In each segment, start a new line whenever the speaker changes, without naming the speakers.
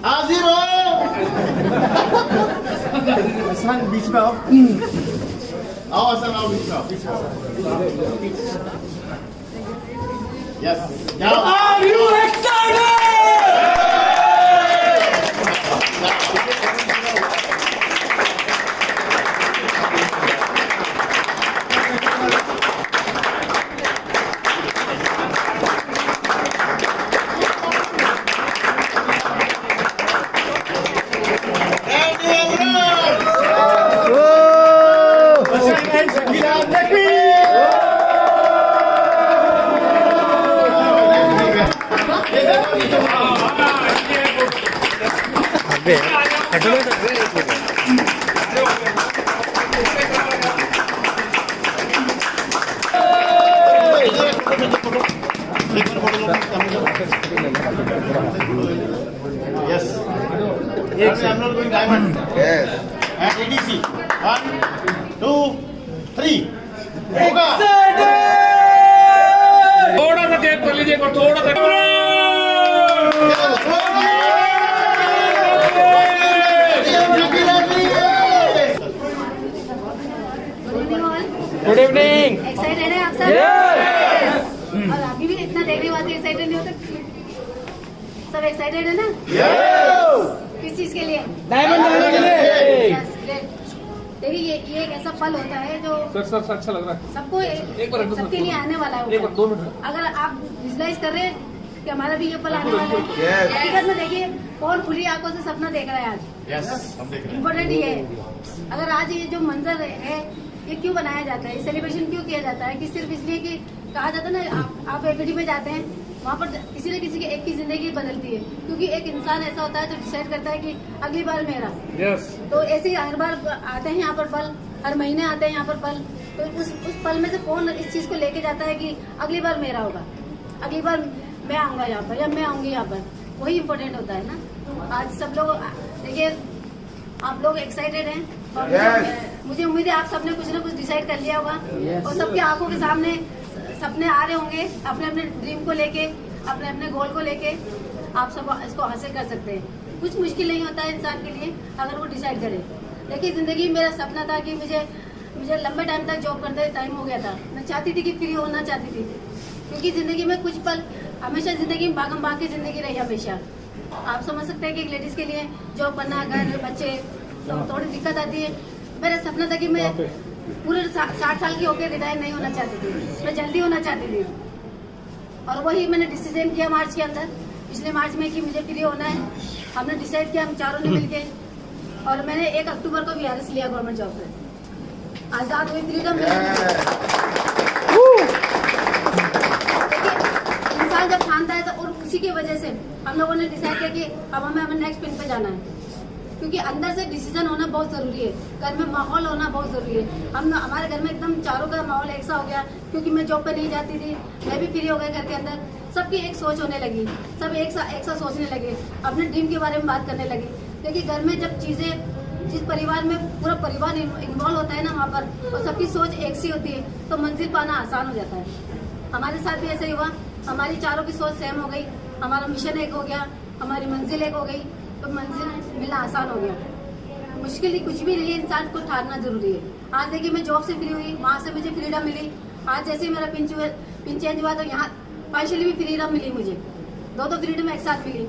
हाजिर हो।
हसन बीच में आओ।
आओ हसन, आओ बीच में आओ, बीच में आओ। Yes,
Are you excited?
Yes. I'm not going diamond.
Yes.
And EDC. 1, 2, 3. होगा।
थोड़ा सा गैप कर लीजिए, थोड़ा सा। Good evening.
एक्साइटेड है आप सब? और अभी भी इतना देखने वाले एक्साइटेड नहीं होते? सब एक्साइटेड है ना? किस चीज के लिए?
डायमंड लाने के लिए।
देखिए ये एक ऐसा पल होता है जो
सर अच्छा लग रहा है
सबको सबके लिए आने वाला है।
एक बार 2 मिनट।
अगर आप विजुलाइज कर रहे हैं कि हमारा भी ये पल आने वाला है,
Yes.
हकीकत में देखिए कौन खुली आंखों से सपना देख रहा है आज।
Yes, हम देख रहे हैं।
इम्पोर्टेंट ये है। अगर आज ये जो मंजर है ये क्यों बनाया जाता है, सेलिब्रेशन क्यों किया जाता है? कि सिर्फ इसलिए कि कहा जाता है ना, आप एफडी में जाते हैं, वहाँ पर किसी न किसी की एक की जिंदगी बदलती है, क्योंकि एक इंसान ऐसा होता है जो डिसाइड करता है कि अगली बार मेरा।
यस।
तो ऐसे ही हर बार आते हैं यहाँ पर पल, हर महीने आते हैं यहाँ पर पल। तो उस पल में से कौन इस चीज को लेके जाता है कि अगली बार मेरा होगा, अगली बार मैं आऊंगा यहाँ पर या मैं आऊंगी यहाँ पर, वही इम्पोर्टेंट होता है ना। आज सब लोग देखिए, आप लोग एक्साइटेड हैं और मुझे उम्मीद है आप सबने कुछ ना कुछ डिसाइड कर लिया होगा और सबकी आंखों के सामने सपने आ रहे होंगे अपने अपने ड्रीम को लेके, अपने अपने गोल को लेके। आप सब इसको हासिल कर सकते हैं। कुछ मुश्किल नहीं होता है इंसान के लिए अगर वो डिसाइड करे। देखिए जिंदगी में मेरा सपना था कि मुझे लंबे टाइम तक जॉब करते टाइम हो गया था। मैं चाहती थी कि फ्री होना चाहती थी, क्योंकि जिंदगी में कुछ पल हमेशा जिंदगी में भागम भाग की जिंदगी रही हमेशा। आप समझ सकते हैं कि एक लेडीज के लिए जॉब करना, घर, बच्चे, तो थोड़ी दिक्कत आती है। मेरा सपना था कि मैं पूरे 60 साल की होकर रिटायर नहीं होना चाहती थी, मैं जल्दी होना चाहती थी। और वही मैंने डिसीजन किया मार्च के अंदर, पिछले मार्च में, कि मुझे फ्री होना है। हमने डिसाइड किया, हम चारों ने मिलके, और मैंने 1 अक्टूबर को वीआरएस लिया गवर्नमेंट जॉब पे। आजाद हुई, फ्रीडम इंसान जब ठानता है तो, और उसी की वजह से हम लोगों ने डिसाइड किया कि अब हमें नेक्स्ट पिन पे जाना है, क्योंकि अंदर से डिसीजन होना बहुत जरूरी है। घर में माहौल होना बहुत जरूरी है। हमारे घर में एकदम चारों का माहौल एक सा हो गया, क्योंकि मैं जॉब पे नहीं जाती थी, मैं भी फ्री हो गई घर के अंदर। सबकी एक सोच होने लगी, सब एक सा सोचने लगे, अपने ड्रीम के बारे में बात करने लगे। क्योंकि घर में जब चीजें, जिस परिवार में पूरा परिवार इन्वॉल्व होता है ना वहाँ पर, और सबकी सोच एक सी होती है, तो मंजिल पाना आसान हो जाता है। हमारे साथ भी ऐसा ही हुआ, हमारी चारों की सोच सेम हो गई, हमारा मिशन एक हो गया, हमारी मंजिल एक हो गई, तो मंजिल मिलना आसान हो गया। मुश्किल कुछ भी नहीं है, इंसान को ठानना जरूरी है। आज देखिए मैं जॉब से फ्री हुई, वहाँ से मुझे फ्रीडम मिली। आज जैसे ही मेरा पिन चेंज हुआ तो यहाँ फाइनली भी फ्रीडम मिली मुझे। दो फ्रीडम एक साथ मिली।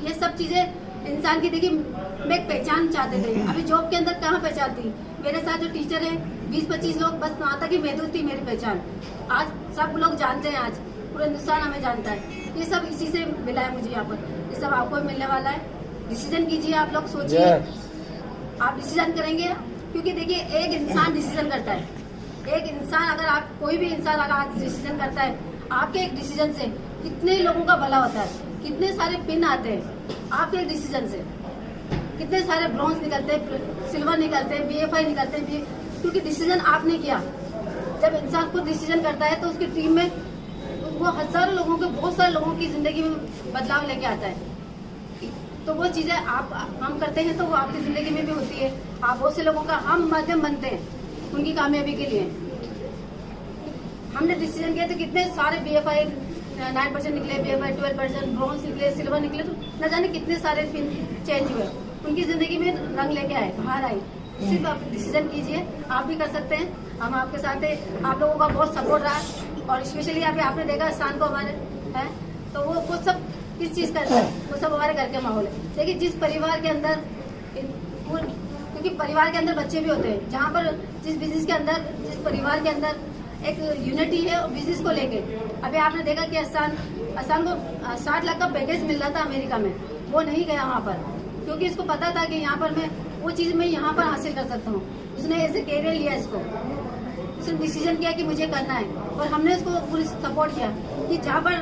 ये सब चीजें इंसान की, देखिए मैं एक पहचान चाहते थे। अभी जॉब के अंदर कहाँ पहचान थी? मेरे साथ जो टीचर है 20-25 लोग, बस वहाँ तक ही महदूद थी मेरी पहचान। आज सब लोग जानते हैं, आज पूरा हिंदुस्तान हमें जानता है। ये सब इसी से मिला है मुझे यहाँ पर, ये सब आपको भी मिलने वाला है। डिसीजन कीजिए, आप लोग सोचिए, आप डिसीजन करेंगे, क्योंकि देखिए एक इंसान डिसीजन करता है। एक इंसान, अगर आप कोई भी इंसान अगर आज डिसीजन करता है, आपके एक डिसीजन से कितने लोगों का भला होता है, कितने सारे पिन आते हैं आपके एक डिसीजन से, कितने सारे ब्रॉन्ज निकलते हैं, सिल्वर निकलते हैं, BFI निकलते हैं, क्योंकि डिसीजन आपने किया। जब इंसान खुद डिसीजन करता है तो उसकी टीम में वो हजारों लोगों के, बहुत सारे लोगों की जिंदगी में बदलाव लेके आता है। तो वो चीजें हम करते हैं तो वो आपकी जिंदगी में भी होती है। आप बहुत से लोगों का हम माध्यम बनते हैं उनकी कामयाबी के लिए। हमने डिसीजन किया तो कितने सारे BFI 9% निकले, BFI 12%, ब्रॉन्ज निकले, सिल्वर निकले, तो न जाने कितने सारे पिन चेंज हुए, उनकी जिंदगी में रंग लेके आए, बाहर आई। सिर्फ आप डिसीजन कीजिए, आप भी कर सकते हैं, हम आपके साथ हैं। आप लोगों का बहुत सपोर्ट रहा और स्पेशली अभी आपने देखा स्थान को हमारे है, तो वो सब किस चीज का है, वो सब हमारे घर के माहौल है। देखिए जिस परिवार के अंदर, क्योंकि परिवार के अंदर बच्चे भी होते हैं, जहाँ पर जिस बिजनेस के अंदर, जिस परिवार के अंदर एक यूनिटी है बिजनेस को लेके। अभी आपने देखा कि स्थान को 60 लाख का पैकेज मिल रहा था अमेरिका में, वो नहीं गया वहाँ पर, क्योंकि इसको पता था कि यहाँ पर मैं वो चीज मैं यहाँ पर हासिल कर सकता हूँ। उसने ऐसे कैरियर लिया, इसको उसने डिसीजन किया कि मुझे करना है, और हमने उसको पूरी सपोर्ट किया कि जहाँ पर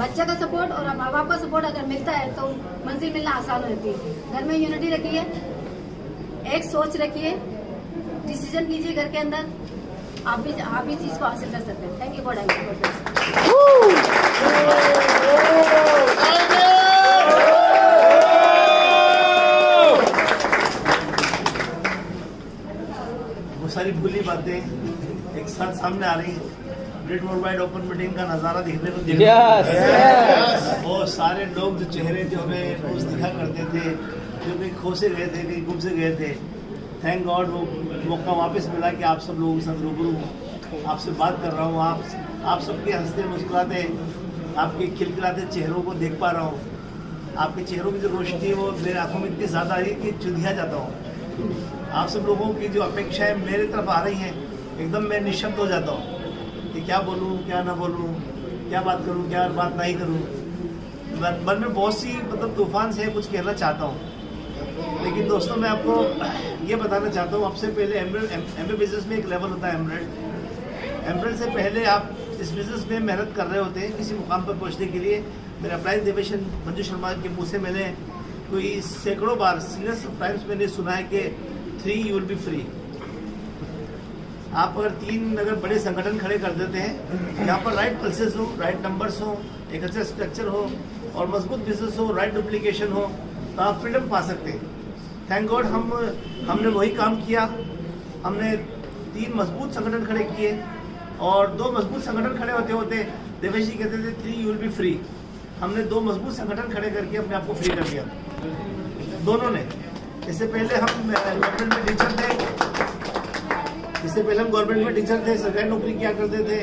बच्चा का सपोर्ट और माँ बाप का सपोर्ट अगर मिलता है तो मंजिल मिलना आसान होती है। घर में यूनिटी रखिए, एक सोच रखिए, डिसीजन कीजिए घर के अंदर, आप भी चीज को हासिल कर सकते हैं। Thank you God.
वो सारी भूली बातें एक साथ सामने आ रही हैं। Great world wide open meeting का नजारा देखने को वो सारे लोग जो चेहरे जो हमें रोज दिखा करते थे, जो कहीं खो से गए थे, कहीं गुम से गए थे, थैंक गॉड वो मौका वापस मिला कि आप सब लोगों के साथ रूबरू हूँ, आपसे बात कर रहा हूँ। आप सबके हंसते मुस्कुराते, आपके खिलखिलाते चेहरों को देख पा रहा हूँ। आपके चेहरों की जो रोशनी है वो मेरे आंखों में इतनी ज़्यादा आ रही है कि चुंधिया जाता हूँ। आप सब लोगों की जो अपेक्षाएं मेरे तरफ आ रही हैं, एकदम मैं निशब्द हो जाता हूँ कि क्या बोलूँ, क्या ना बोलूँ, क्या बात करूँ, क्या बात नहीं करूँ। मन में बहुत सी मतलब तूफान से कुछ कहना चाहता हूँ, लेकिन दोस्तों मैं आपको ये बताना चाहता हूँ। आपसे पहले एमबीए बिजनेस में एक लेवल होता है एमरेड से पहले आप इस बिजनेस में मेहनत कर रहे होते हैं किसी मुकाम पर पहुँचने के लिए। मेरे अपलाइन देवेश मंजू शर्मा के मुँह से मैंने कोई सैकड़ों बार सीरियस टाइम्स मैंने सुना है कि 3 यू विल बी फ्री। आप अगर 3 अगर बड़े संगठन खड़े कर देते हैं, यहाँ पर राइट पल्सेस हो, राइट नंबर्स हो, एक अच्छा स्ट्रक्चर हो और मजबूत बिजनेस हो, राइट डुप्लीकेशन हो, तो आप फ्रीडम पा सकते हैं। थैंक गॉड हमने वही काम किया। हमने 3 मजबूत संगठन खड़े किए और 2 मजबूत संगठन खड़े होते होते देवेश जी कहते थे 3 यू विल बी फ्री। हमने 2 मजबूत संगठन खड़े करके अपने आप को फ्री कर दिया दोनों ने। इससे पहले हम गवर्नमेंट में टीचर थे, सरकारी नौकरी किया करते थे,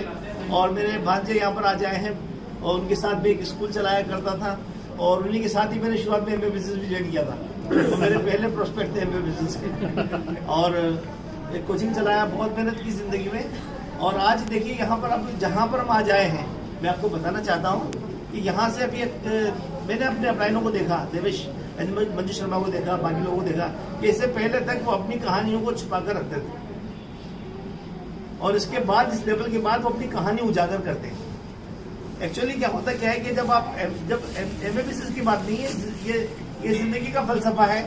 और मेरे भांजे यहाँ पर आज आए हैं और उनके साथ भी एक स्कूल चलाया करता था, और उन्हीं के साथ ही मैंने शुरुआत में एमबीए बिजनेस भी ज्वाइन किया था। तो मेरे पहले प्रोस्पेक्ट थे एमबीए बिजनेस के, और एक कोचिंग चलाया, बहुत मेहनत की जिंदगी में। और आज देखिए यहाँ पर अब जहाँ पर हम आज आए हैं, मैं आपको बताना चाहता हूँ कि यहाँ से अभी मैंने अपने अपलाइनों को देखा, देवेश मंजू शर्मा को देखा, बाकी लोगों को देखा कि इससे पहले तक वो अपनी कहानियों को छुपा कर रखते थे, और इसके बाद इस लेवल के बाद वो अपनी कहानी उजागर करते हैं। एक्चुअली क्या होता क्या है कि जब एमबीए बिजनेस की बात नहीं है, ये जिंदगी का फलसफा है।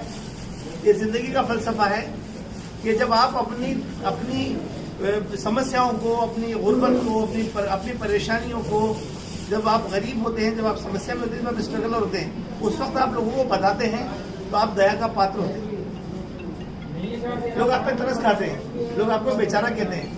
ये जिंदगी का फलसफा है कि जब आप अपनी समस्याओं को, अपनी गुर्बत को, अपनी परेशानियों को, जब आप गरीब होते हैं, जब आप समस्या में होते हैं, जब आप स्ट्रगलर होते हैं, उस वक्त आप लोगों को बताते हैं तो आप दया का पात्र होते हैं। लोग आप पे तरस खाते हैं, लोग आपको बेचारा कहते हैं,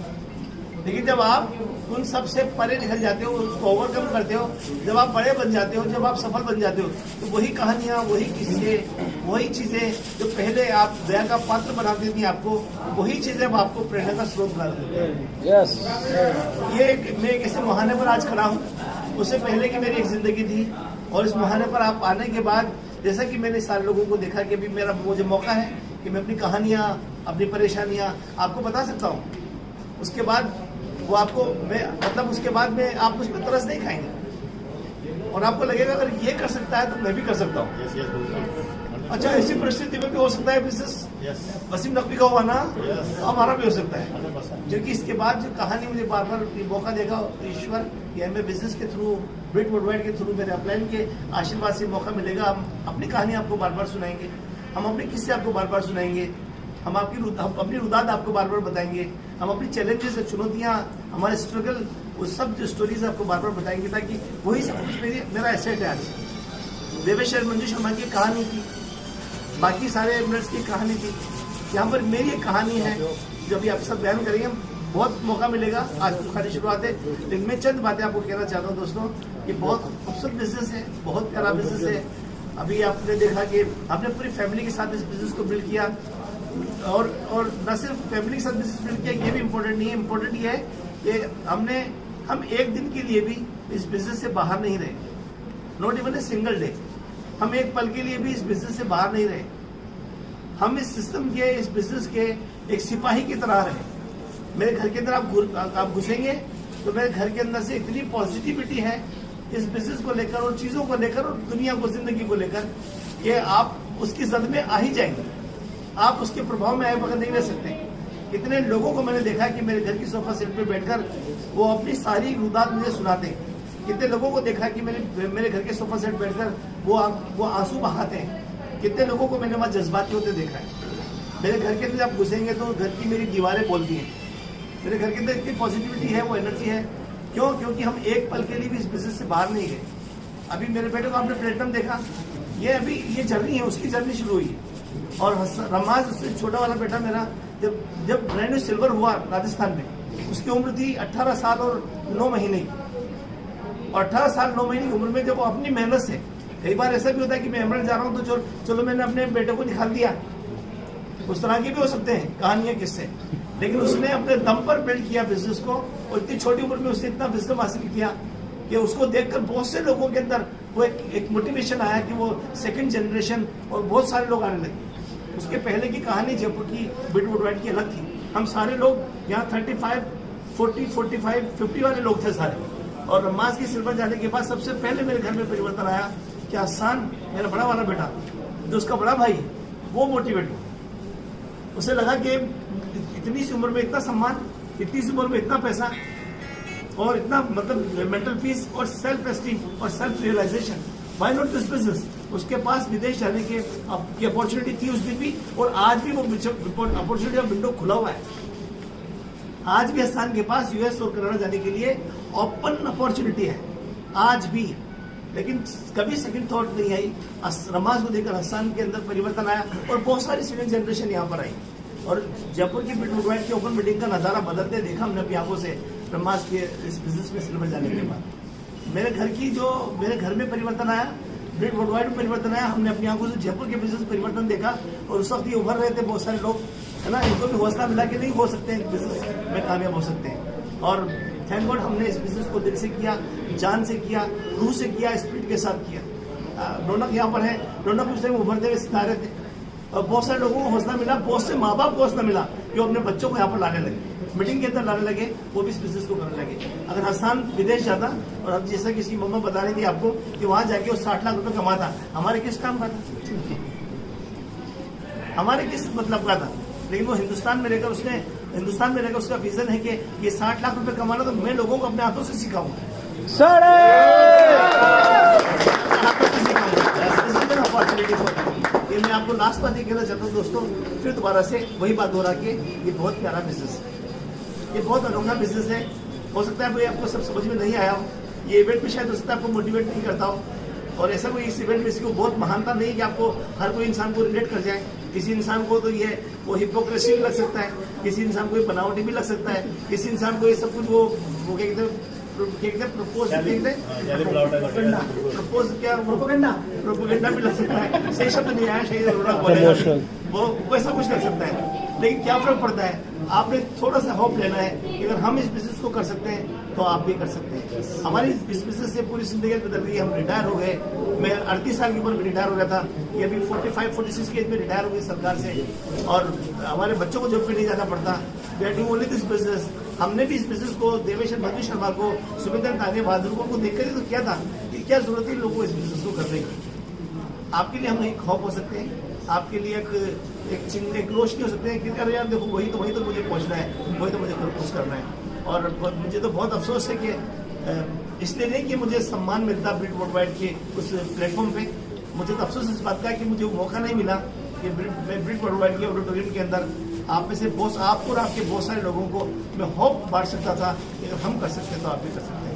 लेकिन जब आप उन सब से परे निकल जाते हो, उसको ओवरकम करते हो, जब आप बड़े बन जाते हो, जब आप सफल बन जाते हो, तो वही कहानियां, वही किस्से, वही चीजें जो पहले आप दया का पात्र बनाती थी आपको, वही चीजें अब आपको प्रेरणा का स्रोत बना देती हैं। मैं एक ऐसे मुहाने पर आज खड़ा हूँ, उससे पहले की मेरी एक जिंदगी थी, और इस मुहाने पर आप आने के बाद जैसा कि मैंने सारे लोगों को देखा कि अभी मुझे मौका है कि मैं अपनी कहानियां, अपनी परेशानियां आपको बता सकता हूँ। उसके बाद वो आपको उसके बाद में आप उस पर तरस नहीं खाएंगे, और आपको लगेगा अगर ये कर सकता है तो मैं भी कर सकता हूँ। अच्छा, ऐसी परिस्थिति में भी हो सकता है बिजनेस वसीम नकवी का हुआ ना, हमारा भी हो सकता है। क्योंकि इसके बाद जो कहानी मुझे बार बार मौका देगा ईश्वर, या मैं बिजनेस के थ्रू, ग्रेट वर्ल्ड वाइड के थ्रू, मेरे अपलाइन के आशीर्वाद से मौका मिलेगा। हम अपनी कहानी आपको बार बार सुनाएंगे, हम अपने किस्से आपको बार बार सुनाएंगे, हम अपनी रुदाद आपको बार बार बताएंगे, हम अपनी चैलेंजेस, चुनौतियाँ, हमारे स्ट्रगल, वो सब जो स्टोरीज आपको बार बार बताएंगे, ताकि वही सब कुछ मेरा एसेट है। आज देवेश मंजू शर्मा की कहानी थी, बाकी सारे एमरेट्स की कहानी थी, यहाँ पर मेरी एक कहानी है जो अभी आप सब बयान करेंगे। बहुत मौका मिलेगा, आज तो खाली शुरुआत है, लेकिन मैं चंद बातें आपको कहना चाहता हूँ दोस्तों। ये बहुत खूबसूरत बिजनेस है, बहुत प्यारा बिजनेस है। अभी आपने देखा कि आपने पूरी फैमिली के साथ इस बिजनेस को बिल्ड किया, और न सिर्फ फैमिली के साथ बिजनेस बिल्ड किया, ये भी इम्पोर्टेंट नहीं है। इम्पोर्टेंट ये है कि हम एक दिन के लिए भी इस बिजनेस से बाहर नहीं रहे, not even a single day. हम एक पल के लिए भी इस बिजनेस से बाहर नहीं रहे। हम इस सिस्टम के, इस बिजनेस के एक सिपाही की तरह रहे। मेरे घर के अंदर आप घुसेंगे तो मेरे घर के अंदर से इतनी पॉजिटिविटी है इस बिजनेस को लेकर और चीजों को लेकर और दुनिया को, जिंदगी को लेकर, कि आप उसकी जद में आ ही जाएंगे। आप उसके प्रभाव में आए बगैर नहीं रह सकते। कितने लोगों को मैंने देखा कि मेरे घर की सोफा सेट पे बैठकर वो अपनी सारी रुदात मुझे सुनाते हैं। कितने लोगों को देखा कि मेरे घर के सोफा सेट बैठकर वो आंसू बहाते हैं। कितने लोगों को मैंने वहाँ जज्बाती होते देखा है। मेरे घर के अंदर आप घुसेंगे तो घर की मेरी दीवारें बोलती हैं। मेरे घर के अंदर इतनी पॉजिटिविटी है, वो एनर्जी है। क्यों? क्योंकि हम एक पल के लिए भी इस बिजनेस से बाहर नहीं गए। अभी मेरे बेटे को आपने प्लेटिनम देखा, ये जर्नी है, उसकी जर्नी शुरू हुई है। और रमाज, उससे छोटा वाला बेटा मेरा, जब ब्रांड न्यू सिल्वर हुआ राजस्थान में, उसकी उम्र थी 18 साल और 9 महीने की। और 18 साल 9 महीने की उम्र में जब वो अपनी मेहनत से, कई बार ऐसा भी होता है कि मैं एमरल्ड जा रहा हूँ तो चलो मैंने अपने बेटे को निकाल दिया, उस तरह के भी हो सकते हैं कहानियां, किससे, लेकिन उसने अपने दम पर बिल्ड किया बिजनेस को। और इतनी छोटी उम्र में उसने इतना विजडम हासिल किया कि उसको देखकर बहुत से लोगों के अंदर वो एक मोटिवेशन आया कि वो सेकंड जनरेशन और बहुत सारे लोग आने लगे। उसके पहले की कहानी जयपुर की, बिटवुड वाइट की अलग थी। हम सारे लोग यहाँ 35, 40, 45, 50 वाले लोग थे सारे। और रमाज की सिल्वर जाने के बाद सबसे पहले मेरे घर में परिवर्तन आया कि हसन, मेरा बड़ा वाला बेटा, जो उसका बड़ा भाई, वो मोटिवेट हुआ। उसे लगा कि इतनी सी उम्र में इतना सम्मान, इतनी सी उम्र में इतना पैसा और इतना मतलब मेंटल पीस और सेल्फ एस्टीम और self realisation, why not this business. उसके पास विदेश जाने की अपॉर्चुनिटी थी उस दिन भी, और आज भी वो अपॉर्चुनिटी का विंडो खुला हुआ है। आज भी हसन के पास यूएस और कनाडा जाने के लिए ओपन अपॉर्चुनिटी है आज भी। लेकिन कभी सेकंड थॉट नहीं आई। रमाज को देखकर हसन के अंदर परिवर्तन आया और बहुत सारी सेकंड जनरेशन यहाँ पर आई। और जयपुर की बिटवुड वाइट की ओपन मीटिंग का नजारा बदलते देखा हमने अपनी आंखों से रमाज के इस बिजनेस में सिल्वर जाने के बाद। मेरे घर में परिवर्तन आया, बिटवुड वाइट में परिवर्तन आया। हमने अपनी आंखों से जयपुर के बिजनेस परिवर्तन देखा। और उस वक्त ये उभर रहे थे बहुत सारे लोग, है ना, इनको भी हौसला मिला कि नहीं हो सकते हैं, बिजनेस में कामयाब हो सकते हैं। और थैंक गॉड हमने इस बिजनेस को दिल से किया, जान से किया, रूह से किया, स्पिरिट के साथ किया। रौनक यहाँ पर है, रौनक उस टाइम उभरते हुए सितारे थे। और बहुत सारे लोगों को हौसला मिला, बहुत से माँ बाप को हौसला मिला कि वो अपने बच्चों को यहाँ पर लाने लगे, मीटिंग के अंदर लाने लगे, वो भी इस बिजनेस को करने लगे। अगर हसन विदेश जाता, और अब जैसा किसी मम्मा बता रही थी आपको कि वहां जाके वो 60 लाख रुपए कमाता, हमारे किस काम का था, हमारे किस मतलब का था। लेकिन वो हिंदुस्तान में रहकर उसका विजन है कि ये 60 लाख रुपए कमाना, तो मैं लोगों को अपने हाथों से सिखाऊंगा, ये मैं आपको लास्ट बात ये कहना चाहता हूँ दोस्तों, फिर दोबारा से वही बात दोहरा के, ये बहुत प्यारा बिजनेस है, ये बहुत अनोखा बिजनेस है। हो सकता है भाई आपको सब समझ में नहीं आया हो, ये इवेंट भी शायद हो सकता है आपको मोटिवेट नहीं करता हो। और ऐसा कोई इस इवेंट में इसको बहुत महानता नहीं कि आपको हर कोई इंसान को रिलेट कर जाए। किसी इंसान को तो ये वो हिपोक्रेसी भी लग सकता है, किसी इंसान को ये बनावटी भी लग सकता है, किसी इंसान को ये सब कुछ वो क्या कहते हैं प्रोपोगेंडा भी लग सकता है। सही शब्द नहीं आया, सही वो वैसा कुछ लग सकता है। लेकिन क्या फर्क पड़ता है, आपने थोड़ा सा होप लेना है कि अगर हम इस बिजनेस को कर सकते हैं तो आप भी कर सकते हैं। हमारी इस बिजनेस से पूरी जिंदगी बदल गई। हम रिटायर हो गए, मैं 38 साल की उम्र में रिटायर हो गया था, ये अभी 45-46 की एज में रिटायर हो गई सरकार से। और हमारे बच्चों को जॉब पे नहीं जाना पड़ता। We are doing only this business. हमने भी इस बिजनेस को, देवेश भद्री शर्मा को, सुमिंदर ताने बहादुर को देखकर ही तो किया था कि क्या जरूरत है लोगों को इस बिजनेस को करने की। आपके लिए हम एक खौफ हो सकते हैं, आपके लिए एक रोशनी हो सकते हैं कि अरे यार देखो वही तो मुझे पहुंचना है, वही तो मुझे कुछ करना है। और मुझे तो बहुत अफसोस है कि इसलिए नहीं कि मुझे सम्मान मिलता बिटवुड वाइट के उस प्लेटफॉर्म पे, मुझे तो अफसोस इस बात का है कि मुझे मौका नहीं मिला कि बिटवुड वाइट के ऑडिटोरियम के अंदर आप में से बहुत, आपको और आपके बहुत सारे लोगों को मैं होप बांट सकता था कि अगर हम कर सकते हैं तो आप भी कर सकते हैं।